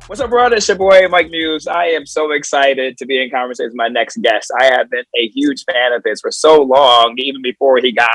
What's up, brother? It's your boy, Mike Muse. I am so excited to be in conversation with my next guest. I have been a huge fan of his for so long, even before he got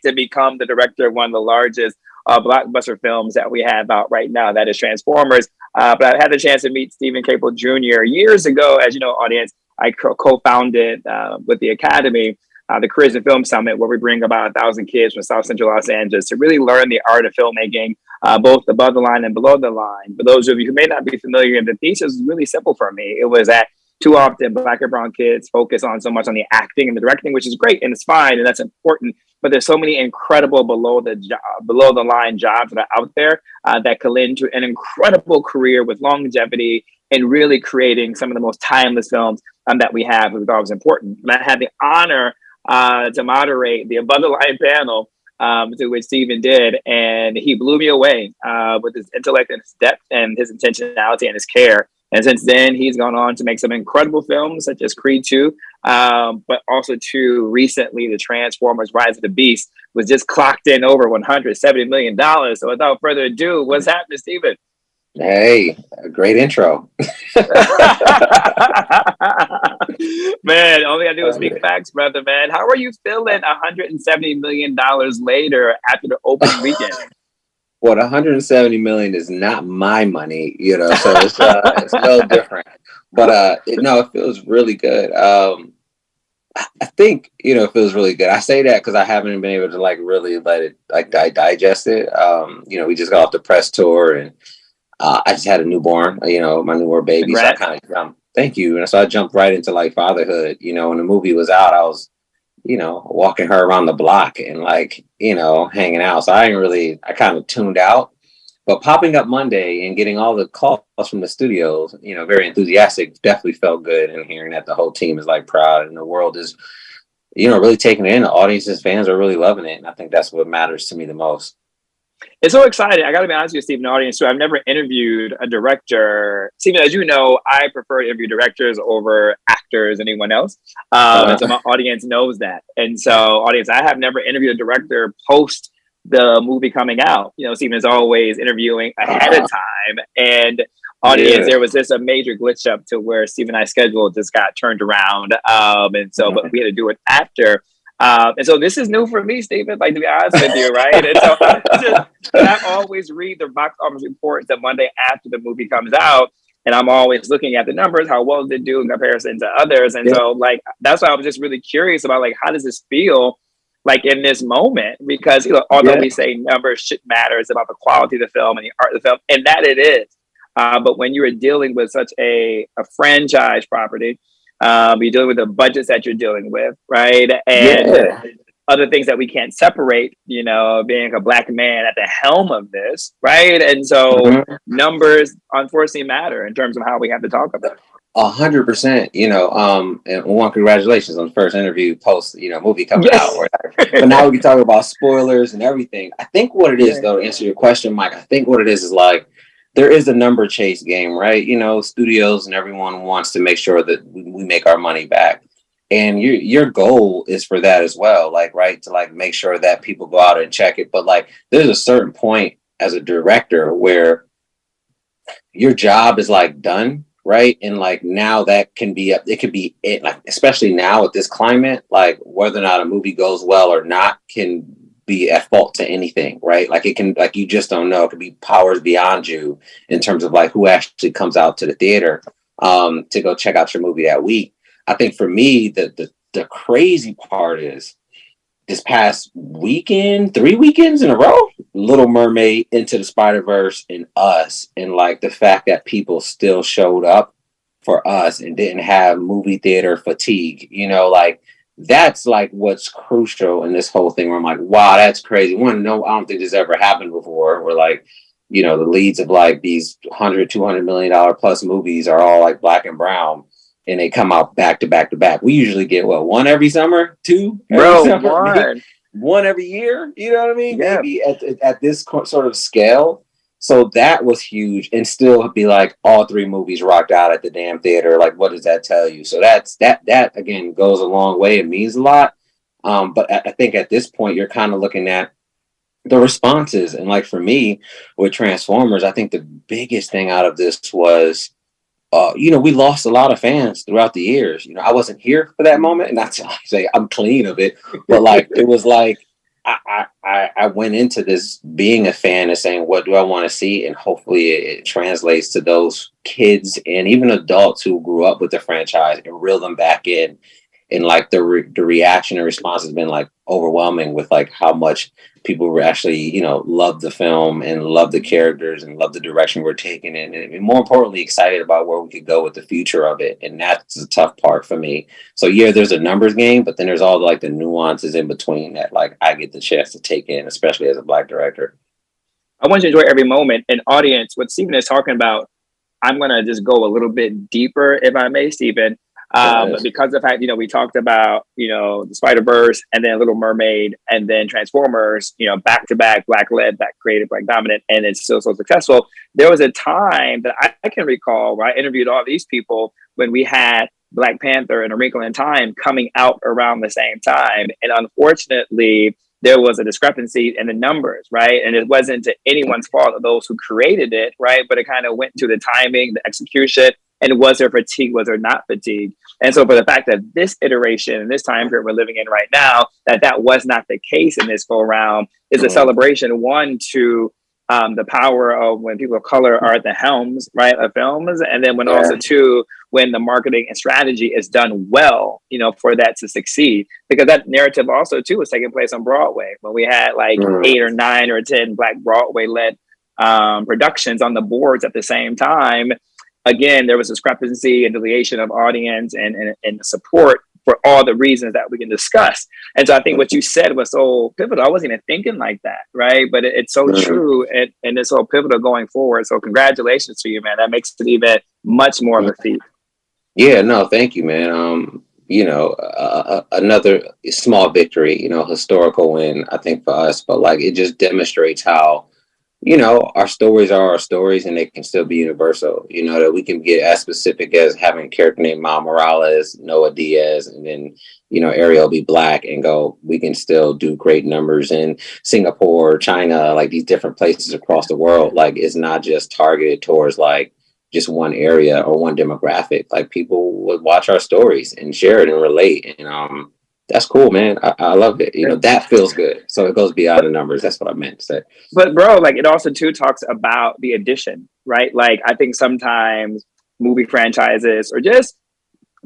to become the director of one of the largest blockbuster films that we have out right now, that is Transformers. But I had the chance to meet Stephen Caple Jr. years ago. As you know, audience, I co-founded with the Academy the Careers in Film Summit, where we bring about 1,000 kids from South Central Los Angeles to really learn the art of filmmaking, both above the line and below the line. For those of you who may not be familiar, the thesis was really simple for me. It was that too often Black and brown kids focus on so much on the acting and the directing, which is great and it's fine and that's important. But there's so many incredible below the line jobs that are out there that could lead to an incredible career with longevity and really creating some of the most timeless films that we have, which we thought was important. And I had the honor to moderate the Above the Line panel, to which Stephen did, and he blew me away with his intellect and his depth and his intentionality and his care. And since then, he's gone on to make some incredible films such as Creed 2, but also too recently, the Transformers: Rise of the Beast was just clocked in over $170 million. So without further ado, what's happening, Stephen? Hey, a great intro. Man, only I do is speak facts, brother, man. How are you feeling $170 million later after the opening weekend? What, 170 million is not my money, so it's a little different. But it feels really good. I think, it feels really good. I say that because I haven't been able to really let it digest it. We just got off the press tour and I just had a newborn, my newborn baby. Congrats. So I kind of jumped. Thank you. And so I jumped right into fatherhood. When the movie was out, I was, walking her around the block and hanging out. So I kind of tuned out. But popping up Monday and getting all the calls from the studios, very enthusiastic, definitely felt good. And hearing that the whole team is proud and the world is, really taking it in. The audiences, fans are really loving it. And I think that's what matters to me the most. It's so exciting. I got to be honest with you, Stephen, audience. So I've never interviewed a director. Stephen, as you know, I prefer to interview directors over actors, anyone else. And so my audience knows that. And so, audience, I have never interviewed a director post the movie coming out. Stephen is always interviewing ahead of time. And audience, there was just a major glitch up to where Stephen and I's schedule just got turned around. But we had to do it after. And so this is new for me, Stephen, to be honest with you, right? And so I always read the box office reports the Monday after the movie comes out. And I'm always looking at the numbers, how well they do in comparison to others. And so that's why I was just really curious about how does this feel in this moment? Because although we say numbers should matter, it's about the quality of the film and the art of the film, and that it is. But when you are dealing with such a franchise property, you're dealing with the budgets that you're dealing with, right? And other things that we can't separate, being a Black man at the helm of this, right? And so numbers unfortunately matter in terms of how we have to talk about it. 100%, and one, congratulations on the first interview post, movie coming out. But now we can talk about spoilers and everything. I think what it is, though, to answer your question, Mike, I think what it is there is a number chase game, right? Studios and everyone wants to make sure that we make our money back. And your goal is for that as well, right? To make sure that people go out and check it. But there's a certain point as a director where your job is done, right? And now that can be, it could be it, especially now with this climate, whether or not a movie goes well or not can be at fault to anything, right? It can, you just don't know. It could be powers beyond you in terms of who actually comes out to the theater to go check out your movie that week. I think for me, the crazy part is this past weekend, 3 weekends in a row, Little Mermaid, Into the Spider-Verse, and Us, and the fact that people still showed up for Us and didn't have movie theater fatigue, that's what's crucial in this whole thing where I'm wow, that's crazy. One, no, I don't think this ever happened before where the leads of these $100-200 million plus movies are all Black and brown and they come out back to back to back. We usually get one every summer, two every summer, one every year. You know what I mean? Yeah. Maybe at this sort of scale. So that was huge, and still be all 3 movies rocked out at the damn theater. What does that tell you? So that again goes a long way. It means a lot. But I think at this point you're kind of looking at the responses. And like for me with Transformers, I think the biggest thing out of this was, we lost a lot of fans throughout the years. I wasn't here for that moment, and not to say I'm clean of it, but like it was like I went into this being a fan and saying, what do I want to see? And hopefully it translates to those kids and even adults who grew up with the franchise and reel them back in. And like the reaction and response has been like overwhelming with like how much people were actually, love the film and love the characters and love the direction we're taking in. And more importantly, excited about where we could go with the future of it. And that's the tough part for me. So yeah, there's a numbers game, but then there's all like the nuances in between that like I get the chance to take in, especially as a Black director. I want you to enjoy every moment. And audience, what Stephen is talking about, I'm going to just go a little bit deeper, if I may, Stephen. Because of the fact, we talked about, the Spider-Verse and then Little Mermaid and then Transformers, back to back, Black led, Black creative, Black dominant, and it's still so successful. There was a time that I can recall where I interviewed all these people when we had Black Panther and A Wrinkle in Time coming out around the same time. And unfortunately, there was a discrepancy in the numbers, right? And it wasn't to anyone's fault of those who created it, right? But it kind of went to the timing, the execution, and was there fatigue, was there not fatigue? And so for the fact that this iteration and this time period we're living in right now, that was not the case in this go around is a celebration, one, to the power of when people of color are at the helms, right, of films. And then when also, two, when the marketing and strategy is done well, for that to succeed. Because that narrative also, too, was taking place on Broadway when we had like 8 or 9 or 10 Black Broadway-led productions on the boards at the same time. Again, there was discrepancy and deletion of audience and support for all the reasons that we can discuss. And so I think what you said was so pivotal. I wasn't even thinking like that, right? But it's so true, and it's so pivotal going forward. So congratulations to you, man. That makes it even much more of a feat. Yeah, no, thank you, man. Another small victory, historical win, I think, for us, but like it just demonstrates how, our stories are our stories and they can still be universal, that we can get as specific as having a character named Miles Morales, Noah Diaz, and then, Ariel be Black and go, we can still do great numbers in Singapore, China, like these different places across the world. Like it's not just targeted towards like just one area or one demographic. Like people would watch our stories and share it and relate. And that's cool, man. I love it. That feels good. So it goes beyond the numbers. That's what I meant to say. But bro, like it also too talks about the addition, right? Like I think sometimes movie franchises or just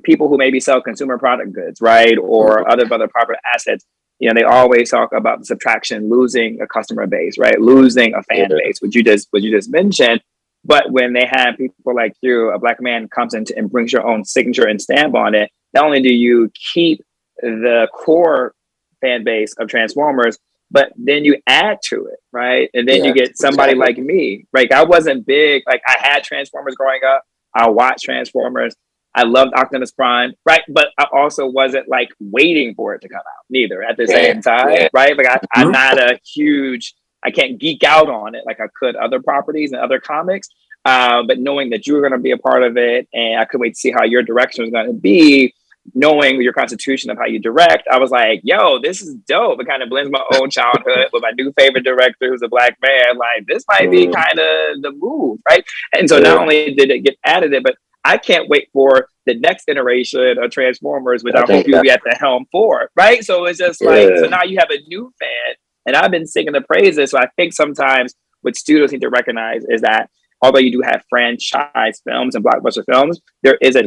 people who maybe sell consumer product goods, right? Or other property assets, they always talk about the subtraction, losing a customer base, right? Losing a fan base, which you just mentioned. But when they have people like you, a Black man comes in and brings your own signature and stamp on it, not only do you keep the core fan base of Transformers, but then you add to it, right? And then you get somebody like me. Like I wasn't big, like I had Transformers growing up. I watched Transformers. I loved Optimus Prime, right? But I also wasn't like waiting for it to come out neither at the same time, right? Like I'm not a huge, I can't geek out on it like I could other properties and other comics. But knowing that you were going to be a part of it, and I couldn't wait to see how your direction was going to be, knowing your constitution of how you direct, I was like, yo, this is dope. It kind of blends my own childhood with my new favorite director, who's a Black man. Like, this might be kind of the move, right? And so not only did it get added, but I can't wait for the next iteration of Transformers, which I hope you'll be at the helm for, right? So it's just like, so now you have a new fan, and I've been singing the praises. So I think sometimes what studios need to recognize is that although you do have franchise films and blockbuster films, there is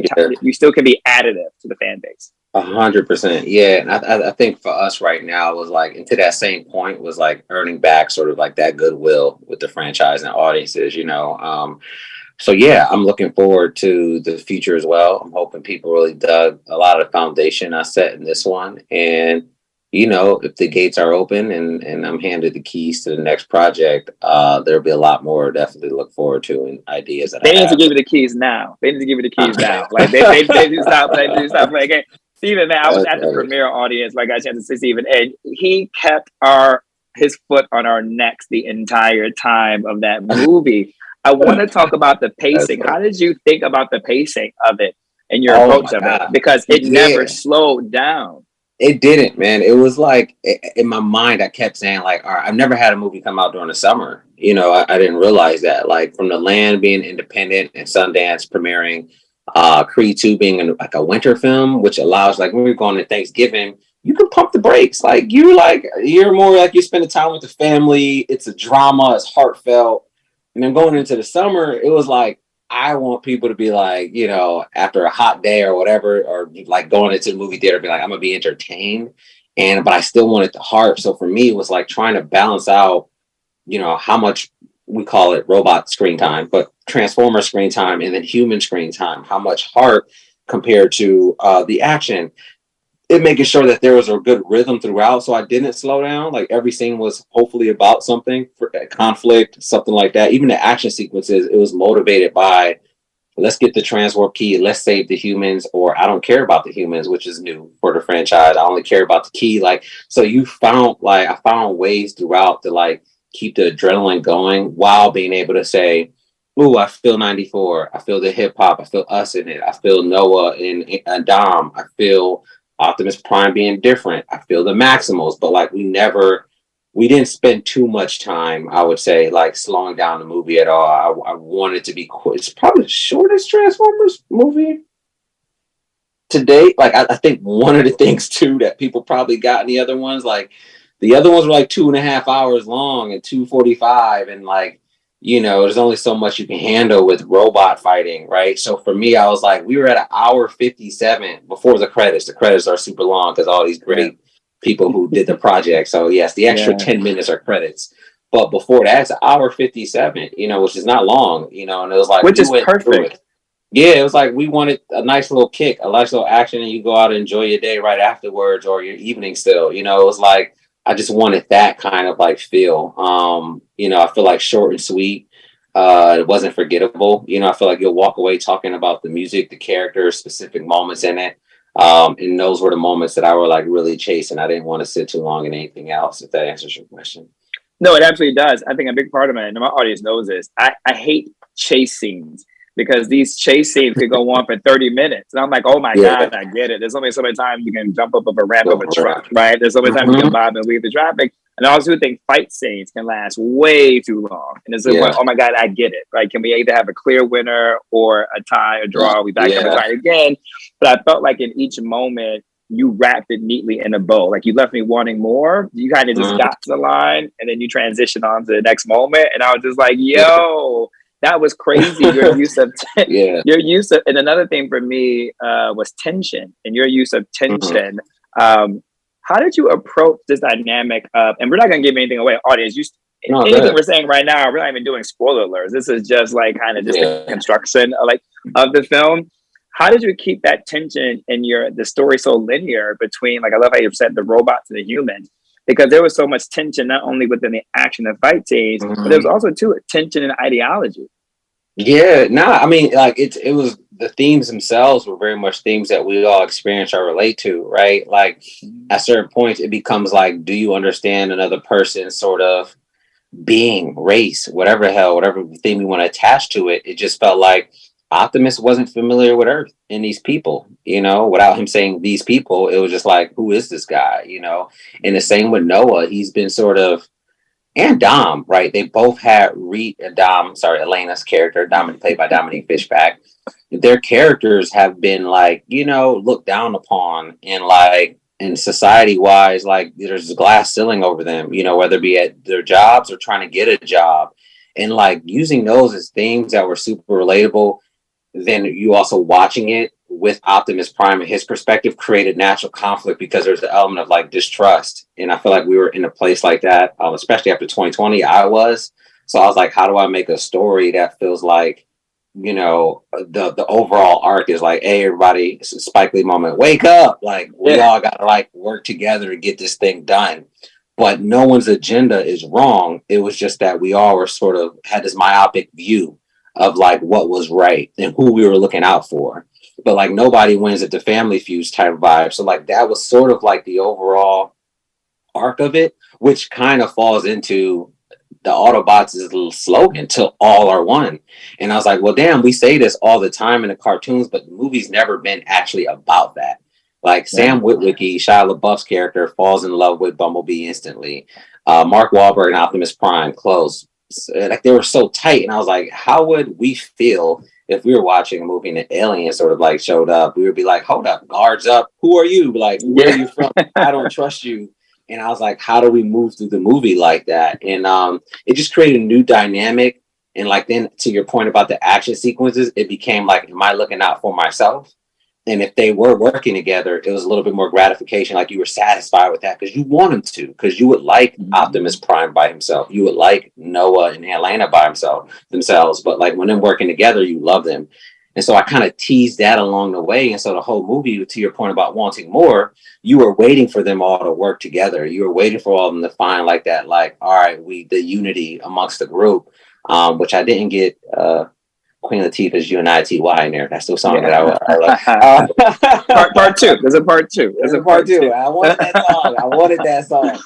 you still can be additive to the fan base. 100%. Yeah. And I think for us right now was like, and to that same point was like earning back sort of like that goodwill with the franchise and audiences, So yeah, I'm looking forward to the future as well. I'm hoping people really dug a lot of the foundation I set in this one. And if the gates are open and I'm handed the keys to the next project, there'll be a lot more definitely to look forward to and ideas that they need to give you the keys now. They need to give you the keys now. Like they do stop playing games. Stephen, man, I was at the premiere audience. Like I got a chance to see Stephen, and he kept his foot on our necks the entire time of that movie. I want to talk about the pacing. How did you think about the pacing of it and your approach of it? Because it never slowed down. It didn't, man. It was like in my mind, I kept saying like, all right, I've never had a movie come out during the summer. I didn't realize that. Like from The Land being independent and Sundance premiering, Creed 2 being like a winter film, which allows like when we're going to Thanksgiving, you can pump the brakes. You're more like you're spending time with the family. It's a drama. It's heartfelt. And then going into the summer, it was like I want people to be like, after a hot day or whatever, or like going into the movie theater, be like, I'm gonna be entertained, but I still wanted the heart. So for me, it was like trying to balance out, how much we call it robot screen time, but transformer screen time, and then human screen time. How much heart compared to the action. It making sure that there was a good rhythm throughout, so I didn't slow down. Like every scene was hopefully about something, for conflict, something like that. Even the action sequences, it was motivated by let's get the transwarp key, let's save the humans, or I don't care about the humans, which is new for the franchise. I only care about the key. Like so, I found ways throughout to like keep the adrenaline going while being able to say, "Ooh, I feel 94. I feel the hip hop. I feel us in it. I feel Noah and Dom. I feel." Optimus Prime being different. I feel the Maximals, but like we didn't spend too much time, I would say, like slowing down the movie at all. I wanted to be it's probably the shortest Transformers movie to date. Like I think one of the things too that people probably got in the other ones, like the other ones were like 2.5 hours long and 2:45, and like there's only so much you can handle with robot fighting, right? So for me, I was like, we were at an hour 57 before the credits. The credits are super long because all these great people who did the project. So yes, the extra 10 minutes are credits. But before that, it's an hour 57, which is not long, and it was like, which is perfect. Yeah, it was like we wanted a nice little kick, a nice little action, and you go out and enjoy your day right afterwards or your evening still. It was like I just wanted that kind of like feel. I feel like short and sweet. It wasn't forgettable. I feel like you'll walk away talking about the music, the characters, specific moments in it. And those were the moments that I were like really chasing. I didn't want to sit too long in anything else, if that answers your question. No, it absolutely does. I think a big part of it, and my audience knows this, I hate chase scenes because these chase scenes could go on for 30 minutes. And I'm like, oh my God, I get it. There's only so many times you can jump up of a ramp of a truck, right? There's so many times you can bob and weave the traffic. And I also think fight scenes can last way too long. And it's like, oh my God, I get it. Right? Can we either have a clear winner or a tie or draw? We back up and try again. But I felt like in each moment, you wrapped it neatly in a bow. Like you left me wanting more. You kind of just got to the line and then you transition on to the next moment. And I was just like, yo, that was crazy. Your use of and another thing for me was tension, and your use of tension. How did you approach this dynamic of, and we're not going to give anything away, audience, anything we're saying right now, we're not even doing spoiler alerts. This is just like kind of just the construction of the film. How did you keep that tension in the story so linear between, like, I love how you said the robots and the humans, because there was so much tension, not only within the action and fight scenes, but there was also too tension and ideology. Yeah, I mean, like it was the themes themselves were very much themes that we all experience or relate to, right? Like at certain points, it becomes like, do you understand another person's sort of being, race, whatever theme you want to attach to it? It just felt like Optimus wasn't familiar with Earth and these people, without him saying these people, it was just like, who is this guy, And the same with Noah, he's been sort of, and Dom, right? They both had Elena's character, played by Dominique Fishback. Their characters have been like, looked down upon and society wise, like there's a glass ceiling over them, whether it be at their jobs or trying to get a job. And like using those as themes that were super relatable. Then you also watching it with Optimus Prime and his perspective created natural conflict because there's the element of like distrust. And I feel like we were in a place like that, especially after 2020, I was. So I was like, how do I make a story that feels like, the overall arc is like, hey, everybody, it's a Spike Lee moment. Wake up. Like we all got to like work together to get this thing done. But no one's agenda is wrong. It was just that we all were sort of had this myopic view of like what was right and who we were looking out for. But like nobody wins at the Family Feuds type vibe. So like that was sort of like the overall arc of it, which kind of falls into the Autobots' little slogan, till all are one. And I was like, well, damn, we say this all the time in the cartoons, but the movie's never been actually about that. Like Sam Witwicky, Shia LaBeouf's character, falls in love with Bumblebee instantly. Mark Wahlberg and Optimus Prime, close. Like they were so tight, and I was like, how would we feel if we were watching a movie and an alien sort of like showed up? We would be like, hold up, guards up. Who are you? Like, where are you from? I don't trust you. And I was like, how do we move through the movie like that? And it just created a new dynamic. And like then to your point about the action sequences, it became like, am I looking out for myself? And if they were working together, it was a little bit more gratification. Like you were satisfied with that because you want them to, because you would like Optimus Prime by himself. You would like Noah and Atlanta by themselves. But like when they're working together, you love them. And so I kind of teased that along the way. And so the whole movie, to your point about wanting more, you were waiting for them all to work together. You were waiting for all of them to find like that, like, all right, the unity amongst the group, which I didn't get. Queen Latifah's UNITY in there. That's the song that I love. Part two. There's a part two. There's a part two. I wanted that song.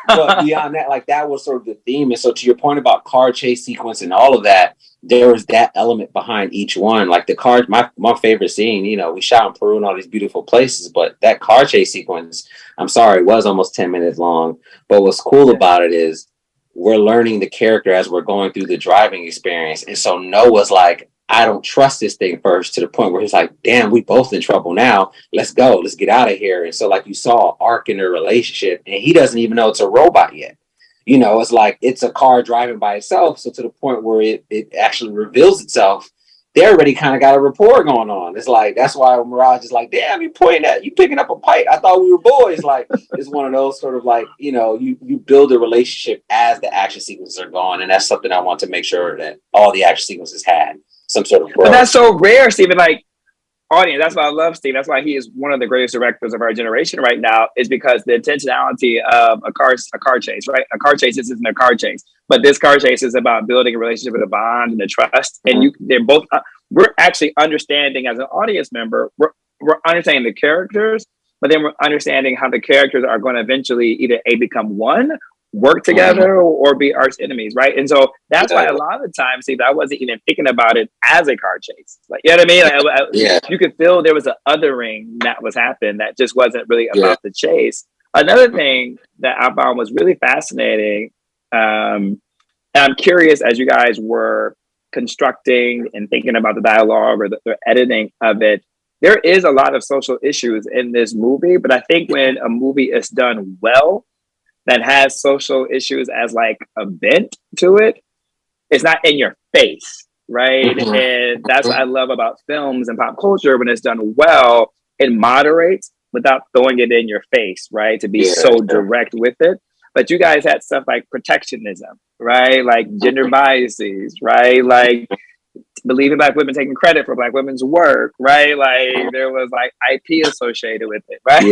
But beyond that, like that was sort of the theme. And so to your point about car chase sequence and all of that, there was that element behind each one. Like the car, my favorite scene, we shot in Peru and all these beautiful places, but that car chase sequence, I'm sorry, was almost 10 minutes long. But what's cool about it is we're learning the character as we're going through the driving experience. And so Noah's like, I don't trust this thing first, to the point where he's like, damn, we both in trouble now. Let's go. Let's get out of here. And so like you saw an arc in their relationship, and he doesn't even know it's a robot yet. It's like it's a car driving by itself. So to the point where it actually reveals itself, they already kind of got a rapport going on. It's like, that's why Mirage is like, damn, you picking up a pipe. I thought we were boys. Like, it's one of those sort of like, you build a relationship as the action sequences are going. And that's something I want to make sure that all the action sequences had some sort of growth. But that's so rare, Stephen. Like, audience, that's why I love Steve. That's why he is one of the greatest directors of our generation right now, is because the intentionality of a car chase, right? A car chase isn't a car chase, but this car chase is about building a relationship with a bond and a trust. And they're both, we're actually understanding as an audience member, we're understanding the characters, but then we're understanding how the characters are going to eventually either become one, work together, or be arch enemies, right? And so that's why a lot of the times, Steve, I wasn't even thinking about it as a car chase. Like, you know what I mean? Like, you could feel there was an othering that was happening that just wasn't really about the chase. Another thing that I found was really fascinating, and I'm curious, as you guys were constructing and thinking about the dialogue or the editing of it, there is a lot of social issues in this movie, but I think when a movie is done well, that has social issues as like a bent to it, it's not in your face, right? And that's what I love about films and pop culture. When it's done well, it moderates without throwing it in your face, right? To be so direct with it. But you guys had stuff like protectionism, right? Like gender biases, right? Like believing Black women taking credit for Black women's work, right? Like there was like IP associated with it, right?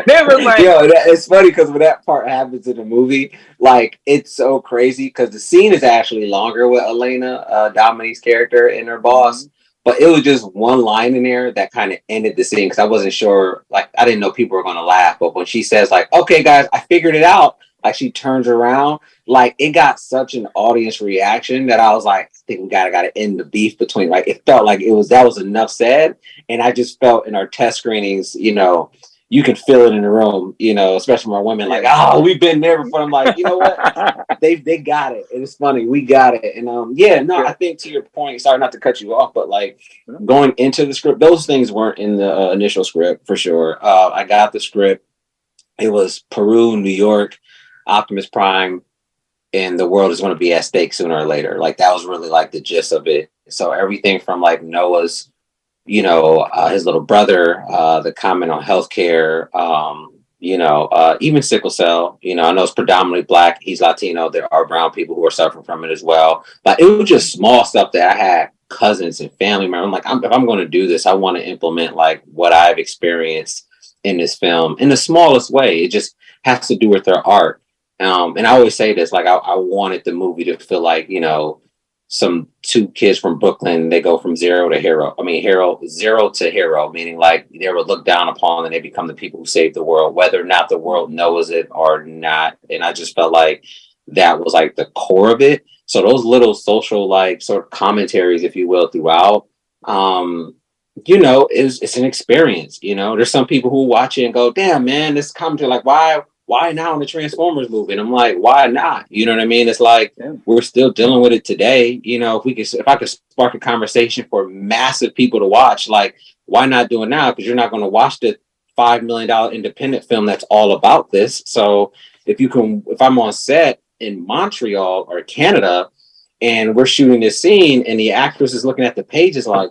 There was like, it's funny because when that part happens in the movie, like it's so crazy because the scene is actually longer with Elena, Dominique's character, and her boss. But it was just one line in there that kind of ended the scene because I wasn't sure, like I didn't know people were going to laugh. But when she says like, okay, guys, I figured it out. Like she turns around, like it got such an audience reaction that I was like, I think we gotta end the beef between. Like it felt like that was enough said, and I just felt in our test screenings, you can feel it in the room, especially more women like, oh, we've been there before. I'm like, you know what, they got it, and it's funny, we got it, and I think to your point, sorry not to cut you off, but like going into the script, those things weren't in the initial script for sure. I got the script. It was Peru, New York. Optimus Prime, and the world is going to be at stake sooner or later. Like that was really like the gist of it. So everything from like Noah's, his little brother, the comment on healthcare, even sickle cell. I know it's predominantly Black. He's Latino. There are brown people who are suffering from it as well. But it was just small stuff that I had cousins and family members. I'm like, if I'm going to do this, I want to implement like what I've experienced in this film in the smallest way. It just has to do with their art. And I always say this, like I wanted the movie to feel like, some two kids from Brooklyn, they go from zero to hero, meaning like they were looked down upon and they become the people who save the world, whether or not the world knows it or not. And I just felt like that was like the core of it. So those little social, like sort of commentaries, if you will, throughout, it's an experience. There's some people who watch it and go, damn, man, this commentary, like, why now in the Transformers movie? And I'm like, why not? You know what I mean? It's like, we're still dealing with it today. If I could spark a conversation for massive people to watch, like, why not do it now? Because you're not going to watch the $5 million independent film that's all about this. So if I'm on set in Montreal or Canada and we're shooting this scene and the actress is looking at the pages like,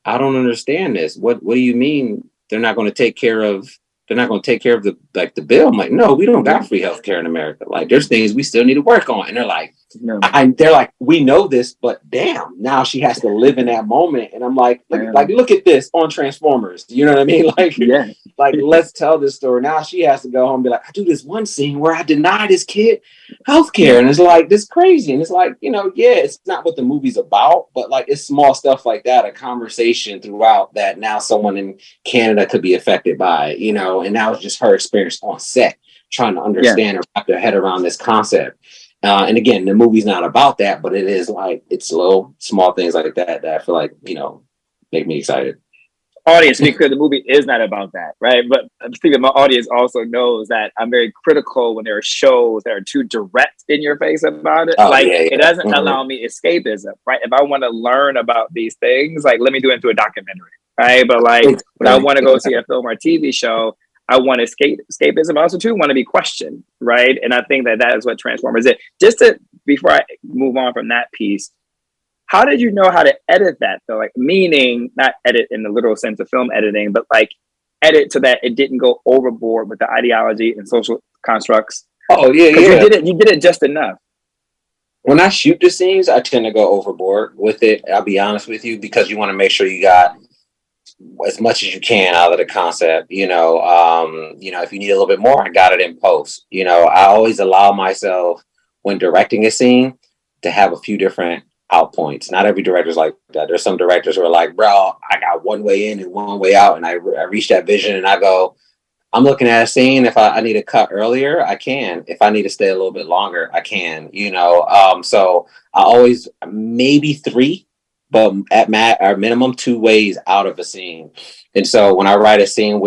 I don't understand this. What do you mean they're not going to take care of the bill? I'm like, no, we don't got free healthcare in America. Like, there's things we still need to work on. And they're like, we know this, but damn, now she has to live in that moment. And I'm like, look at this on Transformers. You know what I mean? Like, let's tell this story. Now she has to go home and be like, I do this one scene where I deny this kid healthcare. And it's like, this crazy. And it's like, it's not what the movie's about, but like, it's small stuff like that, a conversation throughout that now someone in Canada could be affected by, and that was just her experience on set, trying to understand or wrap their head around this concept. And again, the movie's not about that, but it is like, it's little small things like that I feel like, make me excited. Audience, to be clear, the movie is not about that, right? But I'm thinking my audience also knows that I'm very critical when there are shows that are too direct in your face about it. It doesn't allow me escapism, right? If I want to learn about these things, like, let me do it into a documentary, right? But like, when I want to go see a film or TV show, I want escapism. I also too want to be questioned, right? And I think that is what Transformers is. Before I move on from that piece, how did you know how to edit that though? Like, meaning not edit in the literal sense of film editing, but like edit so that it didn't go overboard with the ideology and social constructs. Oh yeah. You did it just enough. When I shoot the scenes, I tend to go overboard with it. I'll be honest with you, because you want to make sure you got as much as you can out of the concept. If you need a little bit more, I got it in post. I always allow myself, when directing a scene, to have a few different out points. Not every director's like that. There's some directors who are like, bro, I got one way in and one way out, and I reach that vision and I go, I'm looking at a scene. If I need to cut earlier, I can. If I need to stay a little bit longer, I can. So I always, maybe 3, but at minimum 2 ways out of a scene. And so when I write a scene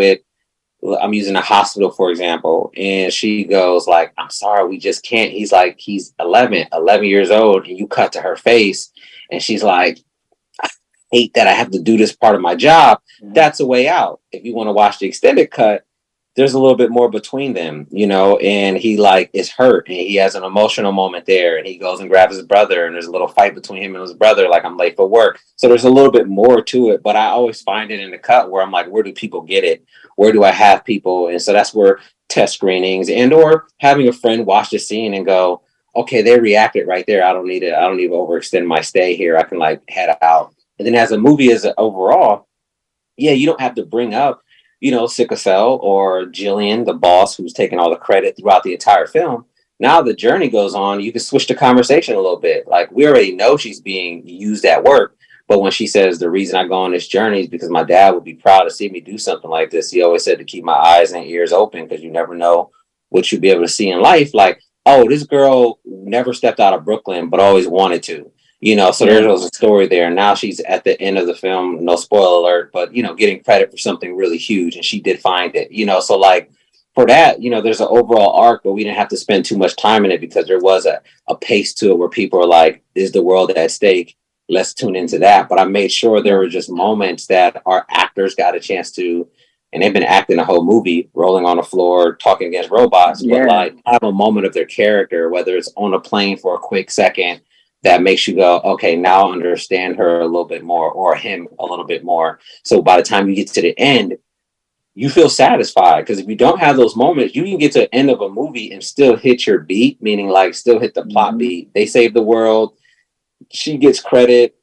I'm using a hospital, for example, and she goes like, I'm sorry, we just can't. He's like, he's 11 years old, and you cut to her face, and she's like, I hate that I have to do this part of my job. Mm-hmm. That's a way out. If you want to watch the extended cut, there's a little bit more between them, and he like is hurt, and he has an emotional moment there, and he goes and grabs his brother, and there's a little fight between him and his brother, like, I'm late for work. So there's a little bit more to it, but I always find it in the cut where I'm like, where do people get it? Where do I have people? And so that's where test screenings or having a friend watch the scene and go, okay, they reacted right there. I don't need to overextend my stay here. I can like head out. And then as a movie overall, you don't have to bring up, Sickle Cell or Jillian, the boss, who's taking all the credit throughout the entire film. Now the journey goes on. You can switch the conversation a little bit. Like, we already know she's being used at work. But when she says the reason I go on this journey is because my dad would be proud to see me do something like this. He always said to keep my eyes and ears open, because you never know what you'll be able to see in life. Like, oh, this girl never stepped out of Brooklyn, but always wanted to. So there was a story there. Now she's at the end of the film, no spoiler alert, but, getting credit for something really huge. And she did find it, so like for that, there's an overall arc, but we didn't have to spend too much time in it because there was a pace to it where people are like, is the world at stake? Let's tune into that. But I made sure there were just moments that our actors got a chance to, and they've been acting the whole movie, rolling on the floor, talking against robots, but like have a moment of their character, whether it's on a plane for a quick second, that makes you go, okay, now I understand her a little bit more, or him a little bit more. So by the time you get to the end, you feel satisfied, because if you don't have those moments, you can get to the end of a movie and still hit your beat, meaning like still hit the plot beat. They save the world. She gets credit.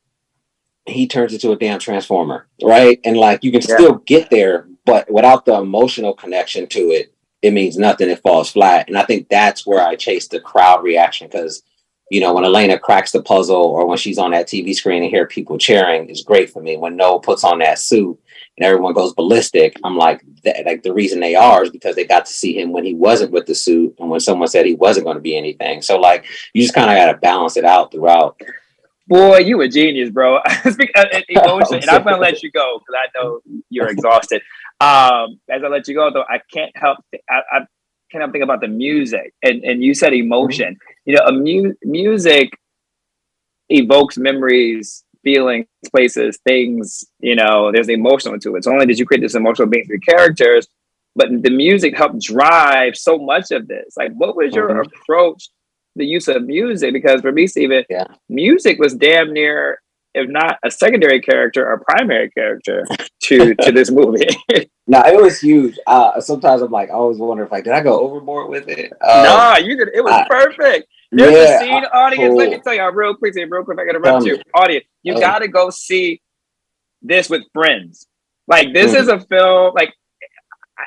He turns into a damn transformer, right? And like, you can still get there, but without the emotional connection to it, it means nothing. It falls flat. And I think that's where I chase the crowd reaction, because when Elena cracks the puzzle, or when she's on that TV screen and hear people cheering, is great for me. When Noah puts on that suit and everyone goes ballistic, I'm like the reason they are is because they got to see him when he wasn't with the suit, and when someone said he wasn't going to be anything. So like, you just kind of got to balance it out throughout. Boy, you a genius, bro. Emotion, I'm and I'm gonna sorry. let you go because I know you're exhausted. As I let you go, though, I can't help. I can't help think about the music, and you said Mhm. emotion. You know, music evokes memories, feelings, places, things. You know, there's emotional to it. So not only did you create this emotional being through characters, but the music helped drive so much of this. Like, what was your Mhm. approach to the use of music? Because for me, Steven, Yeah. music was damn near, if not a secondary character, a primary character to this movie. No, it was huge. Sometimes I'm like, I always wonder if like, did I go overboard with it? Nah, you did. It was I, perfect. There's a yeah, scene, audience. Let me cool. tell you real quick. If I can Tell interrupt me. you, audience. You Oh, got to go see this with friends. Like, this is mm, a film. Like,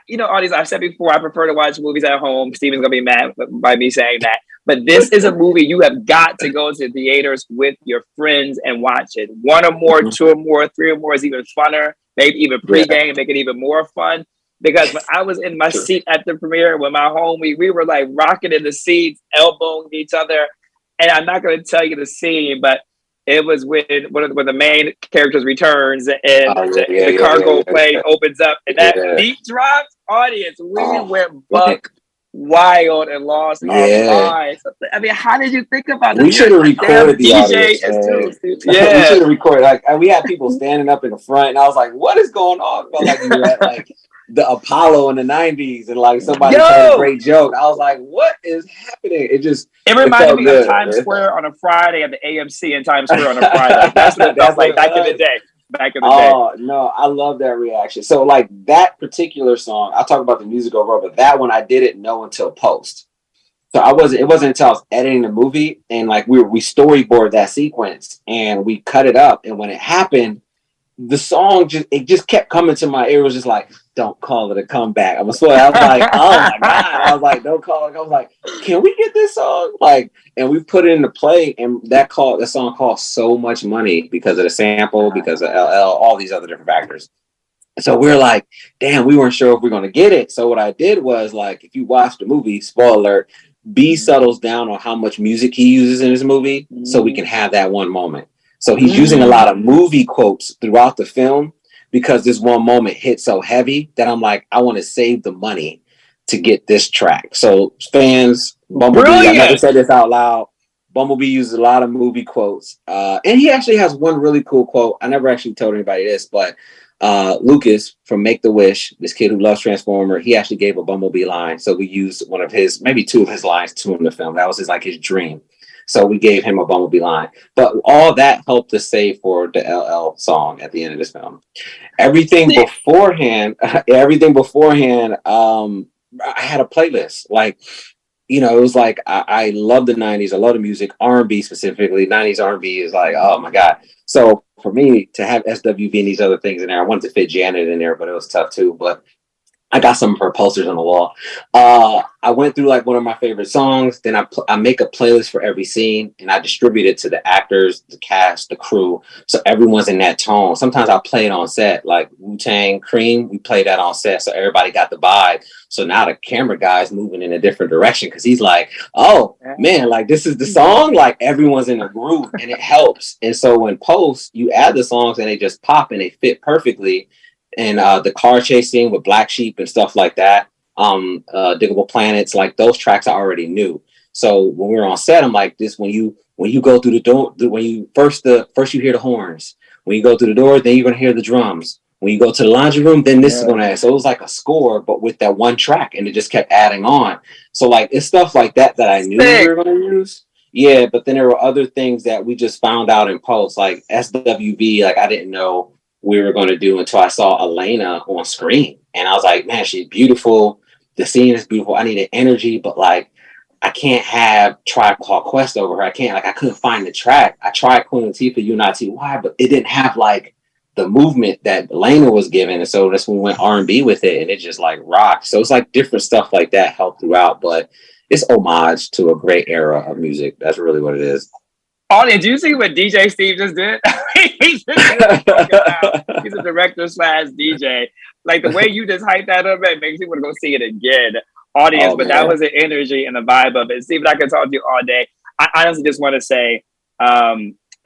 you know, audience, I've said before, I prefer to watch movies at home. Steven's gonna be mad by me saying that, but this is a movie you have got to go to theaters with your friends and watch it. One or more, mhm. two or more, three or more is even funner. Maybe even Yeah, pregame, make it even more fun. Because when I was in my true. seat at the premiere with my homie, we were like rocking in the seats, elbowing each other. And I'm not going to tell you the scene, but it was when the main characters returns and Oh yeah, yeah, the yeah, cargo yeah, plane opens up and yeah, that yeah. beat drops. Audience, we Oh, went man. buck wild and lost our Yeah. minds. I mean, how did you think about this? We You're should have a damn recorded the DJ audience, as too. man. We Yeah. should have recorded. Like we had people standing up in the front, and I was like, "What is going on?" Felt like you were at like the Apollo in the '90s, and like somebody told a Yo, great joke. I was like, "What is happening?" it It reminded felt me of good, Times man. Square on a Friday at the AMC in Times Square on a Friday. That's what it felt That's what like it back in the was. day. Back in the day. Oh no, I love that reaction. So like that particular song, I'll talk about the music overall, but that one I didn't know until post. So I wasn't. It wasn't until I was editing the movie and like we storyboard that sequence and we cut it up. And when it happened, the song just kept coming to my ear. It was just like, "Don't call it a comeback." I was like, "Oh my god!" I was like, "Don't call it." I was like, "Can we get this song?" Like, and we put it into play, and the song cost so much money because of the sample, because of LL, all these other different factors. So we're like, damn, we weren't sure if we're gonna get it. So what I did was like, if you watch the movie, spoiler alert, B settles down on how much music he uses in his movie, so we can have that one moment. So he's using a lot of movie quotes throughout the film because this one moment hit so heavy that I'm like, I want to save the money to get this track. So fans, Bumblebee, I never Brilliant. said this out loud. Bumblebee uses a lot of movie quotes, and he actually has one really cool quote. I never actually told anybody this, but Lucas from Make the Wish, this kid who loves Transformer, he actually gave a Bumblebee line. So we used one of his, maybe two of his lines to him in the film. That was his dream. So we gave him a Bumblebee line. But all that helped to save for the LL song at the end of this film. Everything beforehand, I had a playlist. Like, it was like I love the '90s. I love the music, R&B specifically. '90s R&B is like, oh my god. So for me to have SWV and these other things in there, I wanted to fit Janet in there, but it was tough too. But I got some of her posters on the wall. I went through like one of my favorite songs. Then I make a playlist for every scene and I distribute it to the actors, the cast, the crew. So everyone's in that tone. Sometimes I'll play it on set, like Wu-Tang Cream. We play that on set. So everybody got the vibe. So now the camera guy's moving in a different direction because he's like, oh man, like this is the song. Like everyone's in a groove and it helps. And so when post, you add the songs and they just pop and they fit perfectly, and the car chasing with Black Sheep and stuff like that. Diggable Planets, like those tracks I already knew. So when we were on set, I'm like, this when you go through the door, when you first you hear the horns. When you go through the door, then you're gonna hear the drums. When you go to the laundry room, then this is gonna add. So it was like a score, but with that one track, and it just kept adding on. So like it's stuff like that I knew we Sick. were gonna use. Yeah, but then there were other things that we just found out in post, like SWV. Like I didn't know we were going to do until I saw Elena on screen. And I was like, man, she's beautiful. The scene is beautiful. I needed energy, but like, I can't have Tribe Called Quest over her. I couldn't find the track. I tried Queen Latifah, UNITY, but it didn't have like the movement that Elena was giving. And so that's when we went R&B with it and it just like rocked. So it's like different stuff like that helped throughout, but it's homage to a great era of music. That's really what it is. Audience, do you see what DJ Steve just did? He's literally talking about he's a director slash DJ. Like the way you just hyped that up, it makes me want to go see it again. Audience, Oh but that man. was the energy and the vibe of it. Steve, I could talk to you all day. I honestly just want to say,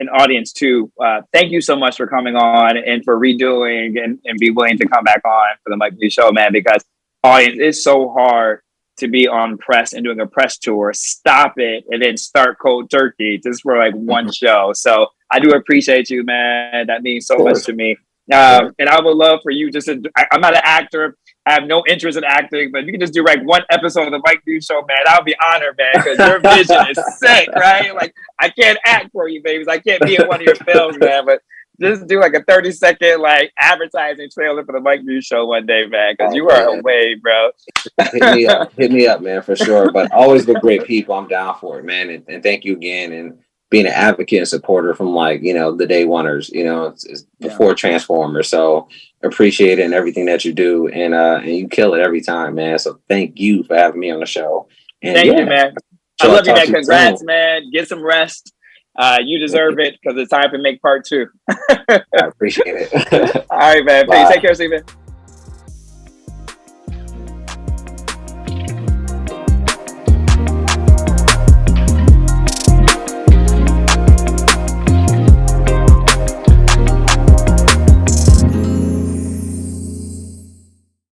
an audience too. Thank you so much for coming on and for redoing and be willing to come back on for the Mike Muse Show, man, because audience, it's so hard to be on press and doing a press tour, stop it, and then start cold turkey just for like one show. So I do appreciate you, man. That means so much to me. And I would love for you just to, I'm not an actor. I have no interest in acting, but if you can just do like one episode of the Mike Muse Show, man, I'll be honored, man, because your vision is sick, right? Like, I can't act for you, babies. I can't be in one of your films, man, but just do like a 30-second like advertising trailer for the Mike Muse Show one day, man, because you are away, bro. Hit me up, man, for sure. But always with great people, I'm down for it, man. And thank you again. And being an advocate and supporter from like, you know, the day oneers, you know, it's before Transformers. So appreciate it and everything that you do. And you kill it every time, man. So thank you for having me on the show. And thank you, man. I love you, man. Congrats, man. Get some rest. You deserve it because it's time to make part 2. I appreciate it. All right, man. Please take care, Steven.